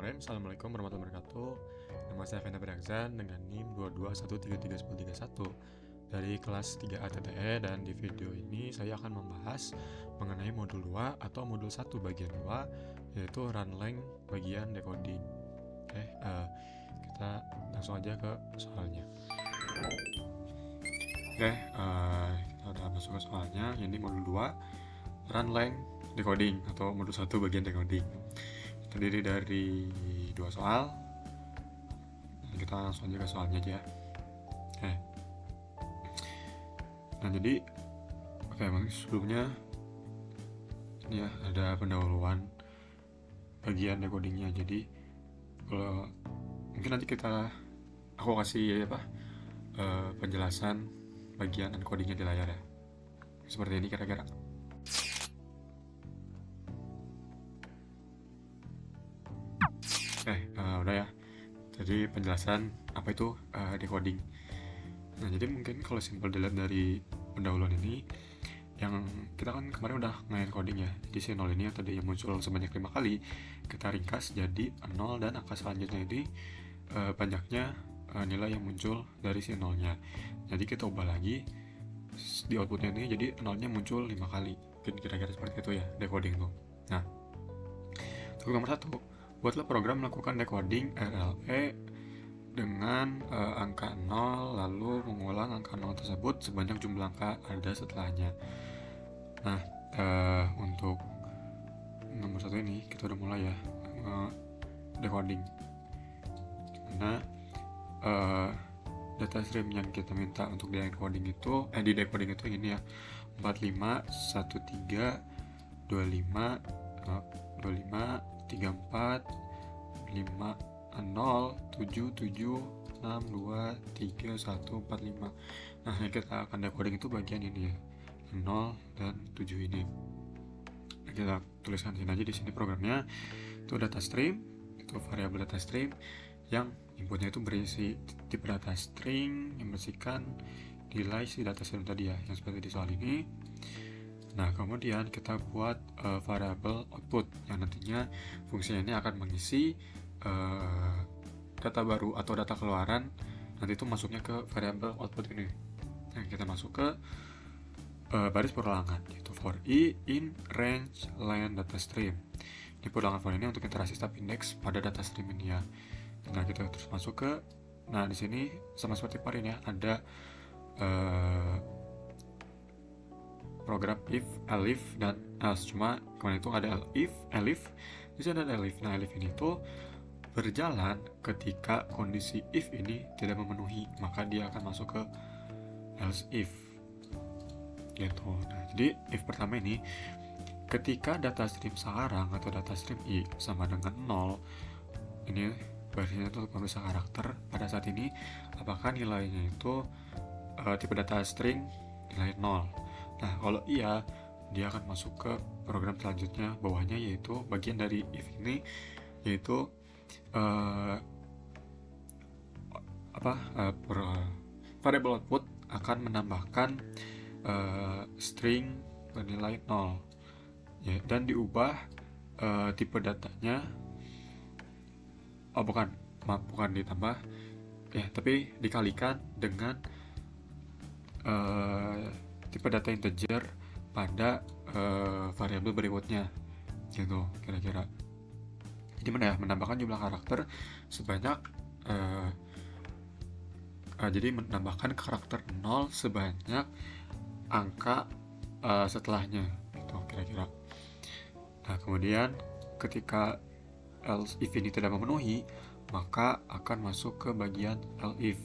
Bismillahirrahmanirrahim. Assalamualaikum warahmatullahi wabarakatuh. Nama saya Fenda Berakzan dengan NIM 221331031 dari kelas 3A TTE, dan di video ini saya akan membahas mengenai modul 2 atau modul 1 bagian 2, yaitu Runlang bagian decoding. Kita langsung aja ke soalnya. Kita udah masuk ke soalnya. Ini modul 2 Runlang decoding atau modul 1 bagian decoding. Terdiri dari 2 soal. Kita langsung aja ke soalnya aja. Nah, jadi sebelumnya ini ya ada pendahuluan bagian decodingnya. Jadi kalau mungkin nanti aku kasih penjelasan bagian encodingnya di layar ya. Seperti ini kira-kira. Udah ya. Jadi penjelasan apa itu decoding. Nah, jadi mungkin kalau simpel dilihat dari pendahuluan ini, yang kita kan kemarin udah nge-encoding ya. Jadi si 0 ini yang tadi yang muncul sebanyak 5 kali, kita ringkas jadi 0, dan angka selanjutnya ini banyaknya nilai yang muncul dari si 0-nya. Jadi kita ubah lagi di outputnya ini, jadi 0-nya muncul 5 kali. Kira-kira seperti itu ya decoding tuh. Nah, untuk nomor 1, buatlah program melakukan decoding RLE dengan angka 0, lalu mengulang angka 0 tersebut sebanyak jumlah angka ada setelahnya. Nah, untuk nomor 1 ini kita udah mulai ya decoding. Nah, data stream yang kita minta untuk di decoding itu ini ya, 45 13 25 34 5 0 7 7 6 2 3 1 4 5. Nah, yang kita akan decoding itu bagian ini ya, 0 dan 7 ini. Nah, kita tuliskan sini aja. Di sini programnya itu data stream, itu variabel data stream yang inputnya itu berisi tipe data string yang berisikan nilai si data stream tadi ya, yang seperti di soal ini. Nah, kemudian kita buat variabel output yang nantinya fungsinya ini akan mengisi data baru atau data keluaran, nanti itu masuknya ke variabel output ini. Nah, kita masuk ke baris perulangan, yaitu for i in range line data stream. Ini perulangan for ini untuk interaksi step index pada data stream ini ya. Nah, kita terus masuk ke, nah di sini sama seperti kemarin ya, ada program if, elif, dan else. Cuma kemarin itu ada if, elif, di sini ada elif. Nah, elif ini tuh berjalan ketika kondisi if ini tidak memenuhi, maka dia akan masuk ke else if gitu. Nah, jadi if pertama ini, ketika data stream sekarang atau data stream i sama dengan 0, ini barisnya itu pemisah karakter. Pada saat ini apakah nilainya itu tipe data string nilai 0. Nah, kalau iya, dia akan masuk ke program selanjutnya bawahnya, yaitu bagian dari if ini, yaitu variable output akan menambahkan string bernilai 0 ya, dan diubah tipe datanya, bukan ditambah ya, tapi dikalikan dengan tipe data integer pada variabel berikutnya gitu kira-kira. Jadi menambahkan jumlah karakter sebanyak jadi menambahkan karakter 0 sebanyak angka setelahnya gitu kira-kira. Nah, kemudian ketika else if ini tidak memenuhi, maka akan masuk ke bagian elif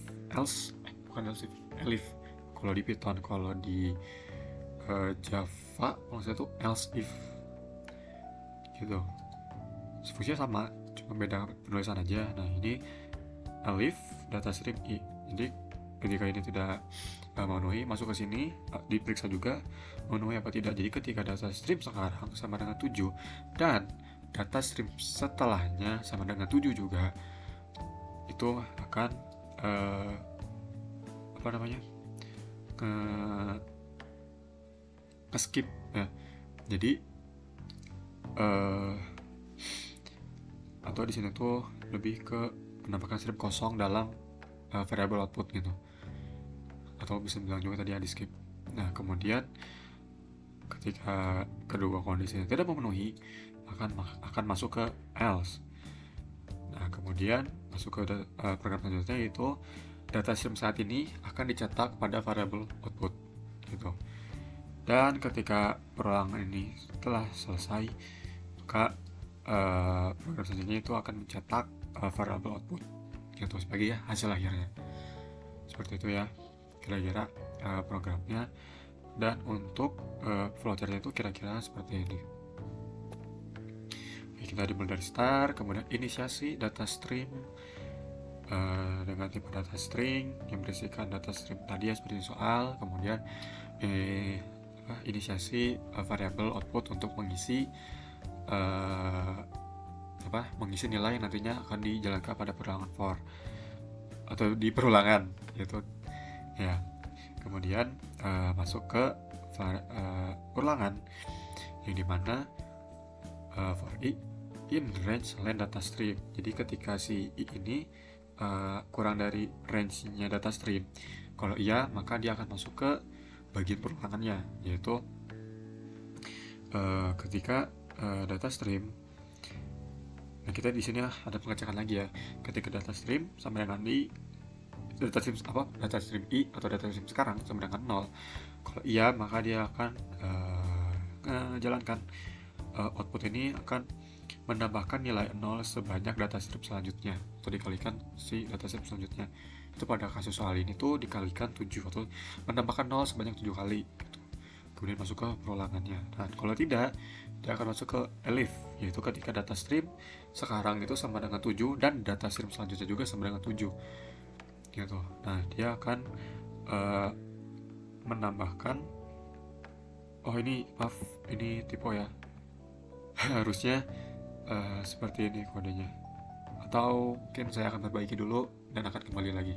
kalau di Python. Kalau di Java maksudnya itu else if gitu. Fungsinya sama, cuma beda penulisan aja. Nah, ini elif data stream i. Jadi ketika ini tidak memenuhi, masuk ke sini, diperiksa juga memenuhi apa tidak. Jadi ketika data stream sekarang sama dengan 7 dan data stream setelahnya sama dengan 7 juga, itu akan skip ya. Jadi atau di sini tuh lebih ke menambahkan strip kosong dalam variable output gitu, atau bisa bilang juga tadi di skip. Nah kemudian ketika kedua kondisinya tidak memenuhi akan masuk ke else. Nah kemudian masuk ke program selanjutnya, yaitu data stream saat ini akan dicetak pada variable output gitu. Dan ketika perulangan ini telah selesai, maka program selanjutnya itu akan mencetak variable output gitu sebagai hasil akhirnya. Seperti itu ya kira-kira programnya. Dan untuk flowchartnya itu kira-kira seperti ini. Oke, kita dimulai dari start, kemudian inisiasi data stream dengan tipe data string yang berisikan data stream tadi ya seperti soal. Kemudian inisiasi variable output untuk mengisi mengisi nilai yang nantinya akan dijalankan pada perulangan for atau di perulangan gitu ya. Kemudian masuk ke ulangan yang dimana for i in range len data stream. Jadi ketika si i ini kurang dari range-nya data stream, kalau iya maka dia akan masuk ke bagian perulangannya, yaitu ketika data stream. Nah kita di sini ada pengecekan lagi ya, ketika data stream sama dengan data stream i atau data stream sekarang sama dengan 0. Kalau iya maka dia akan menjalankan output ini akan menambahkan nilai 0 sebanyak data stream selanjutnya atau dikalikan si data stream selanjutnya. Itu pada kasus soal ini tuh dikalikan 7 atau menambahkan 0 sebanyak 7 kali gitu. Kemudian masuk ke perulangannya. Nah kalau tidak, dia akan masuk ke elif, yaitu ketika data stream sekarang itu sama dengan 7 dan data stream selanjutnya juga sama dengan 7 gitu. Nah dia akan menambahkan ini tipe ya harusnya seperti ini kodenya, atau mungkin saya akan perbaiki dulu dan akan kembali lagi.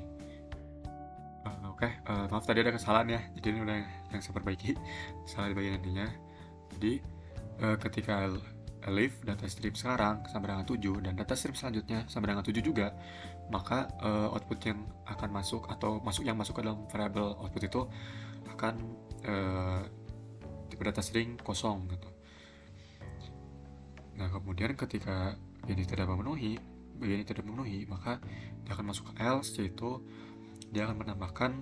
Maaf tadi ada kesalahan ya, jadi ini udah yang saya perbaiki salah di bagian intinya. Jadi ketika elif data stream sekarang sama dengan 7 dan data stream selanjutnya sama dengan 7 juga, maka output yang akan masuk atau yang masuk ke dalam variable output itu akan tipe data string kosong gitu. Nah kemudian ketika ini tidak memenuhi, maka dia akan masuk ke else, yaitu dia akan menambahkan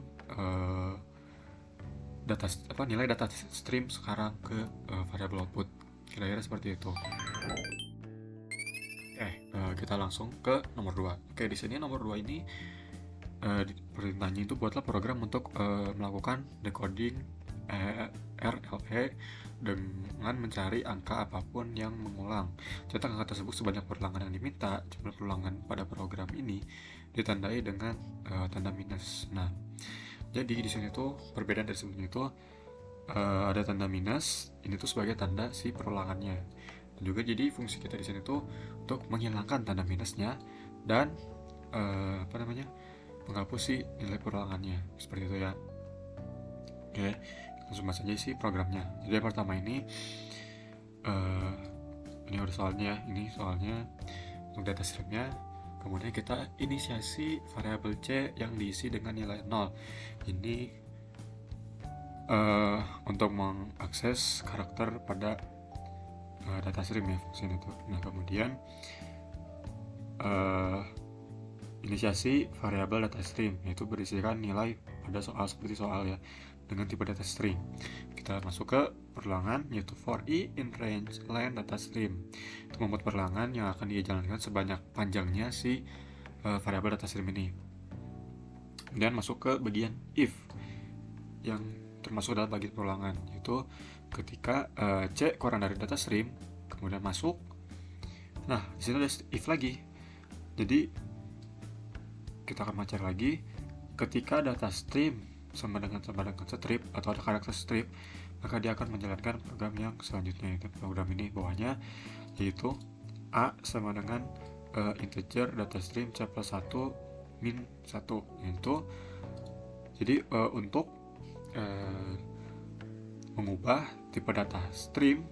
nilai data stream sekarang ke variable output. Kira-kira seperti itu. Kita langsung ke nomor 2. Di sini nomor 2 ini perintahnya itu buatlah program untuk melakukan decoding RLE dengan mencari angka apapun yang mengulang. Cetak angka tersebut sebanyak perulangan yang diminta. Jumlah perulangan pada program ini ditandai dengan tanda minus. Nah, jadi di sini tuh perbedaan dari sebelumnya itu ada tanda minus. Ini tuh sebagai tanda si perulangannya. Dan juga jadi fungsi kita di sini tuh untuk menghilangkan tanda minusnya dan menghapus si nilai perulangannya. Seperti itu ya. Oke, langsung bahas aja sih programnya. Jadi yang pertama ini udah soalnya. Ini soalnya untuk data streamnya. Kemudian kita inisiasi variabel C yang diisi dengan nilai 0. Ini untuk mengakses karakter pada data stream ya, fungsi itu. Nah kemudian inisiasi variabel data stream, yaitu berisikan nilai pada soal seperti soal ya, dengan tipe data string. Kita masuk ke perulangan, yaitu for i in range len data stream. Itu membuat perulangan yang akan dijalankan sebanyak panjangnya si variabel data stream ini. Kemudian masuk ke bagian if yang termasuk dalam bagian perulangan, yaitu ketika C kurang dari data stream, kemudian masuk. Nah di sini ada if lagi. Jadi kita akan mencari lagi ketika data stream sama dengan strip atau ada karakter strip, maka dia akan menjalankan program yang selanjutnya, itu program ini bawahnya, yaitu A sama dengan integer data stream C plus 1 min 1, yaitu jadi untuk mengubah tipe data stream,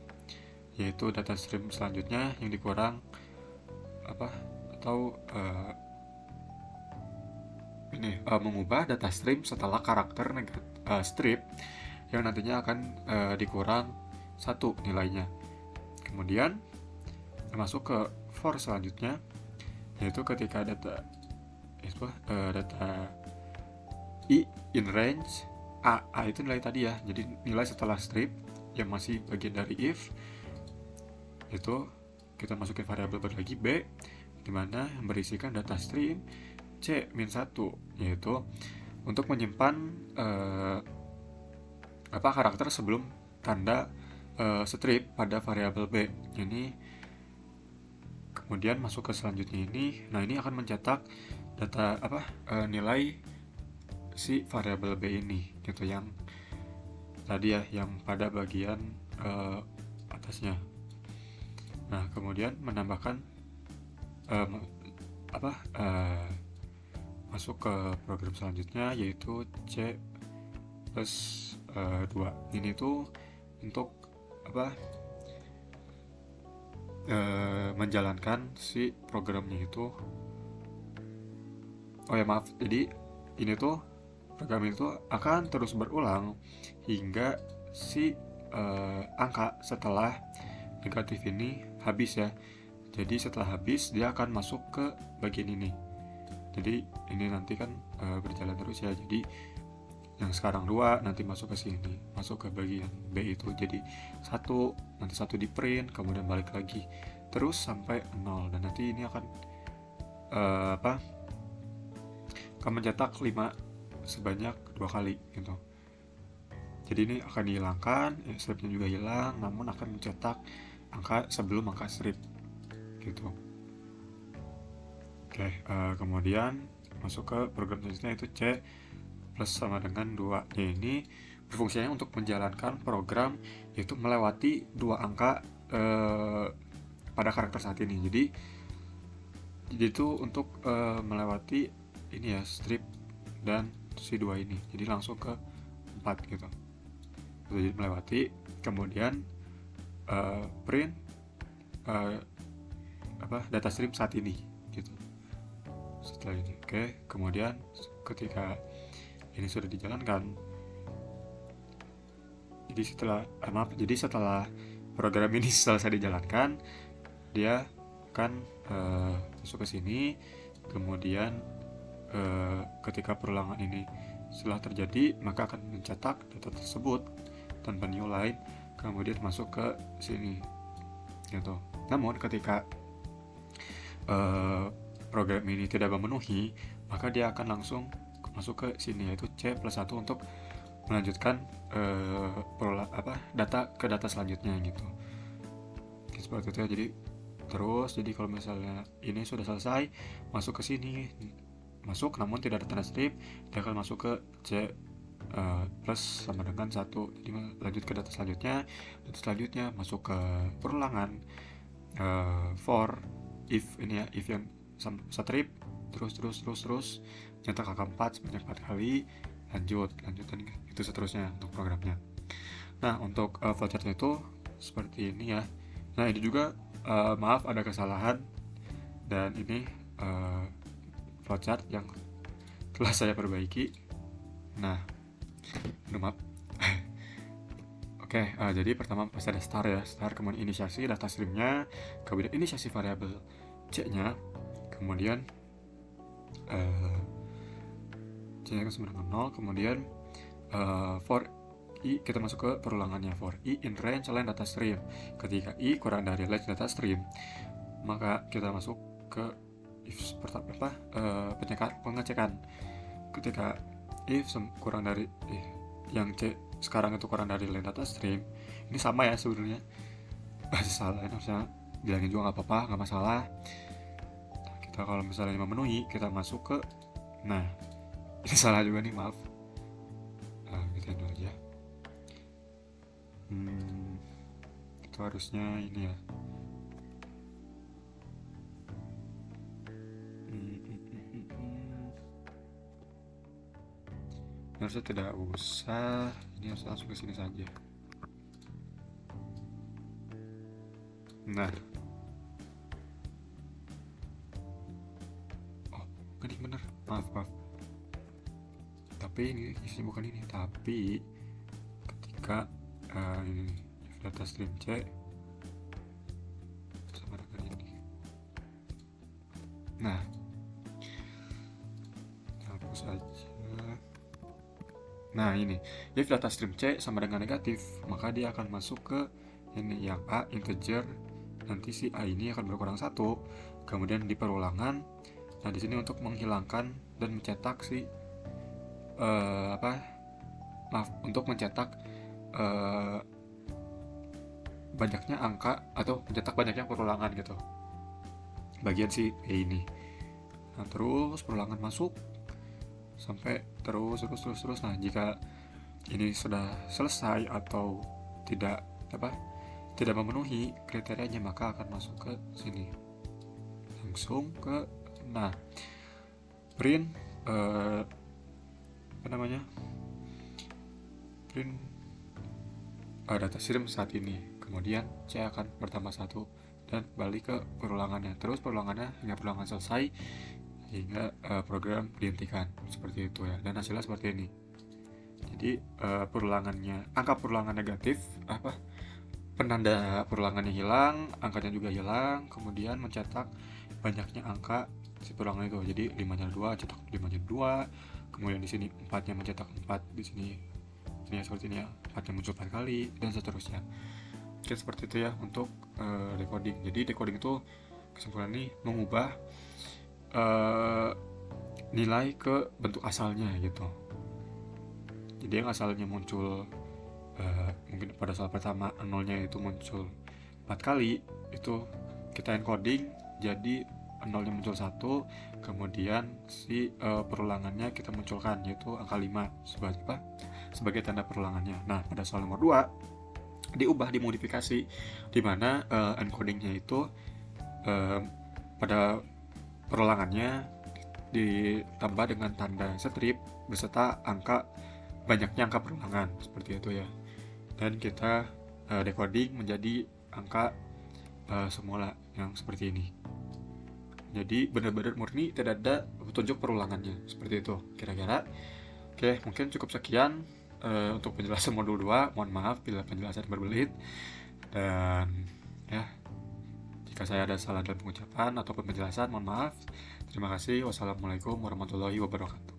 yaitu data stream selanjutnya yang dikurang mengubah data stream setelah karakter strip yang nantinya akan dikurang 1 nilainya. Kemudian masuk ke for selanjutnya, yaitu ketika data i in range a itu nilai tadi ya, jadi nilai setelah strip yang masih bagian dari if, itu kita masukin variabel baru lagi b, dimana yang berisikan data stream c-1, yaitu untuk menyimpan karakter sebelum tanda strip pada variabel b. Ini kemudian masuk ke selanjutnya ini. Nah, ini akan mencetak data nilai si variabel b ini, gitu, yang tadi ya, yang pada bagian atasnya. Nah, kemudian menambahkan masuk ke program selanjutnya, yaitu c plus 2. Ini tuh untuk menjalankan si programnya itu. Jadi ini tuh program itu akan terus berulang hingga si angka setelah negatif ini habis ya. Jadi setelah habis dia akan masuk ke bagian ini. Jadi ini nanti kan berjalan terus ya. Jadi yang sekarang 2 nanti masuk ke sini, masuk ke bagian B itu jadi 1, nanti 1 di print, kemudian balik lagi terus sampai 0, dan nanti ini akan akan mencetak 5 sebanyak 2 kali gitu. Jadi ini akan dihilangkan, stripnya juga hilang, namun akan mencetak angka sebelum angka strip gitu. Oke, kemudian masuk ke program selanjutnya, itu C plus sama dengan 2. Ini berfungsinya untuk menjalankan program, yaitu melewati 2 angka pada karakter saat ini. Jadi itu untuk melewati ini ya, strip dan si 2 ini. Jadi langsung ke 4 gitu. Jadi melewati, kemudian print data stream saat ini gitu. Setelah ini, oke, kemudian ketika ini sudah dijalankan, jadi setelah program ini selesai dijalankan, dia akan masuk ke sini. Kemudian ketika perulangan ini setelah terjadi, maka akan mencetak data tersebut tanpa new line, kemudian masuk ke sini gitu. Namun ketika program ini tidak memenuhi, maka dia akan langsung masuk ke sini, yaitu C plus 1 untuk melanjutkan data selanjutnya gitu. Seperti itu ya. Jadi terus, jadi kalau misalnya ini sudah selesai, masuk ke sini, masuk namun tidak ada tanda strip, dia akan masuk ke C plus sama dengan 1. Jadi lanjut ke data selanjutnya masuk ke perulangan for if ini ya, if yang strip terus nyetak angka 4 sebanyak 4 kali, lanjut dan itu seterusnya untuk programnya. Nah, untuk flowchartnya itu seperti ini ya. Nah, ini juga maaf ada kesalahan, dan ini flowchart yang telah saya perbaiki. Nah, maaf. Oke, jadi pertama pasti ada start, kemudian inisiasi data streamnya, kemudian inisiasi variabel C-nya, kemudian C-nya sama dengan 0, kemudian for I kita masuk ke perulangannya, for I in range line data stream. Ketika I kurang dari range data stream, maka kita masuk ke if pengecekan. Ketika if kurang dari yang C sekarang itu kurang dari line data stream, ini sama ya sebenarnya, salah, ini harusnya bilangin juga nggak apa-apa, nggak masalah. Nah, kita kalau misalnya memenuhi, kita masuk ke, nah ini salah juga nih, maaf. Kita dulu aja. Itu harusnya ini ya. Harusnya tidak usah, ini harus langsung ke sini saja. Nah, Ini bener, maaf. Tapi ini isinya bukan ini. Tapi ketika ini if data stream C sama dengan ini. Nah, hapus aja. Nah ini, if data stream C sama dengan negatif, maka dia akan masuk ke ini yang A integer, nanti si A ini akan berkurang 1, kemudian di perulangan. Nah di sini untuk menghilangkan dan mencetak si untuk mencetak banyaknya angka atau mencetak banyaknya perulangan gitu, bagian si A ini. Nah terus perulangan masuk sampai terus. Nah jika ini sudah selesai atau tidak memenuhi kriterianya, maka akan masuk ke sini langsung ke print print data stream saat ini, kemudian C akan bertambah 1 dan balik ke perulangannya, terus perulangannya hingga perulangan selesai, hingga program dihentikan, seperti itu ya. Dan hasilnya seperti ini. Jadi angka perulangan negatif, penanda perulangannya hilang, angkanya juga hilang, kemudian mencetak banyaknya angka si perulangan itu. Jadi 5-nya 2 cetak 5-nya 2, kemudian di sini 4-nya mencetak 4, di sini ya seperti ini ya, 4-nya muncul 4 kali dan seterusnya. Oke, seperti itu ya untuk decoding. Jadi decoding itu kesimpulan ini mengubah nilai ke bentuk asalnya gitu. Jadi yang asalnya muncul mungkin pada saat pertama nolnya itu muncul 4 kali, itu kita encoding jadi nolnya muncul 1, kemudian si perulangannya kita munculkan yaitu angka 5 sebagai tanda perulangannya. Nah pada soal nomor 2 dimodifikasi, di mana encodingnya itu pada perulangannya ditambah dengan tanda strip beserta banyaknya angka perulangan, seperti itu ya. Dan kita decoding menjadi angka semula yang seperti ini. Jadi benar-benar murni, tidak ada petunjuk perulangannya, seperti itu kira-kira. Oke, mungkin cukup sekian untuk penjelasan modul 2. Mohon maaf bila penjelasan berbelit, dan ya jika saya ada salah dalam pengucapan ataupun penjelasan, mohon maaf. Terima kasih. Wassalamualaikum warahmatullahi wabarakatuh.